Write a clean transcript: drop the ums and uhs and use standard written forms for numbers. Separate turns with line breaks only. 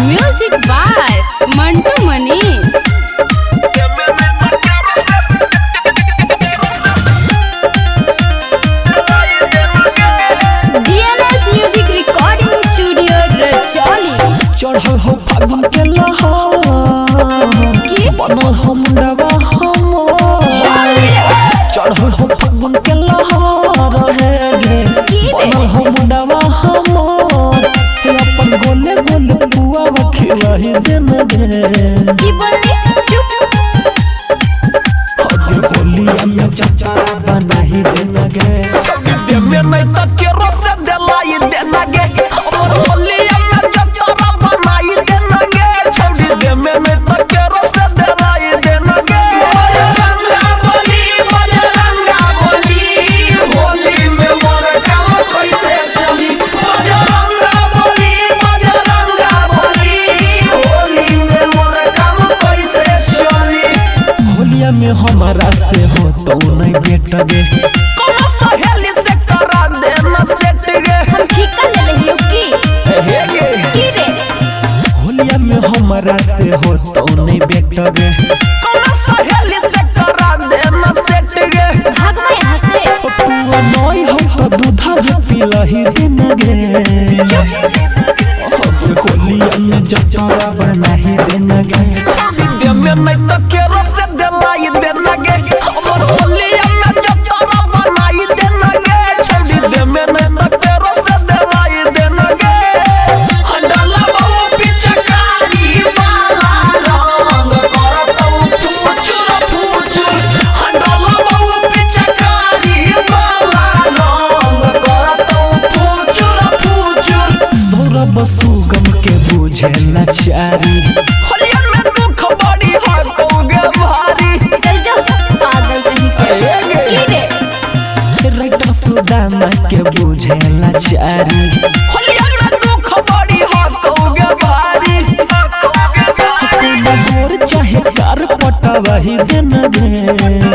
Music by Mantu Manish. DNS music recording studio Rachauli.
चढ़ल हो फागुन के लहर बनल हो मुंडवा हमर चढ़ल हो फागुन के लहर गे बनल हो मुंडवा हमर अपन गोले गोले बुआ खिलाही देन गे
की बोले चुप
हगे होलिया में चचारा बनाही देन गे दे में नहीं त के रस देलाई देन गे हमर होलिया में चचारा बनाई देन गे छोड़ी दे में नहीं त के रस देलाई देन गे रंगा बोली होली में मोर काम कैसे चली रंगा बोली होली में मोर काम कैसे चली होलिया में हमारा से हो तो नहीं बेटा गे कौन सहेली से करा देना सेट गे
हम ठिका ले रही की
हे गे
की रे
होलिया में हमारा से हो तो नहीं बेटा गे कौन सहेली से करा देना सेट गे
भाग में यहाँ से
पुआ नई हम तो दूधा पिलही दिन गे होलिया में जचारा बनाही दिन गे दे में नहीं त के रस देलाई दिन गे हमर होलिया में जचारा बनाई दिन गे छोड़ी दे में नहीं त के रस देलाई दिन गे हंडला बाबू पिचकारी वाला रंग करतौ फुचुर हंडला बाबू पिचकारी वाला रंग करतौ फुचुर सौरभ सुगम के बुझे लाचारी होलिया में दुख बड़ी हकोगे भारी
चल जाओ पागल कहीं के की रे
राइटर सुदामा के बुझे लाचारी होलिया में दुख बड़ी हकोगे भारी कोना गोर चाहे कार पटवाही देन गे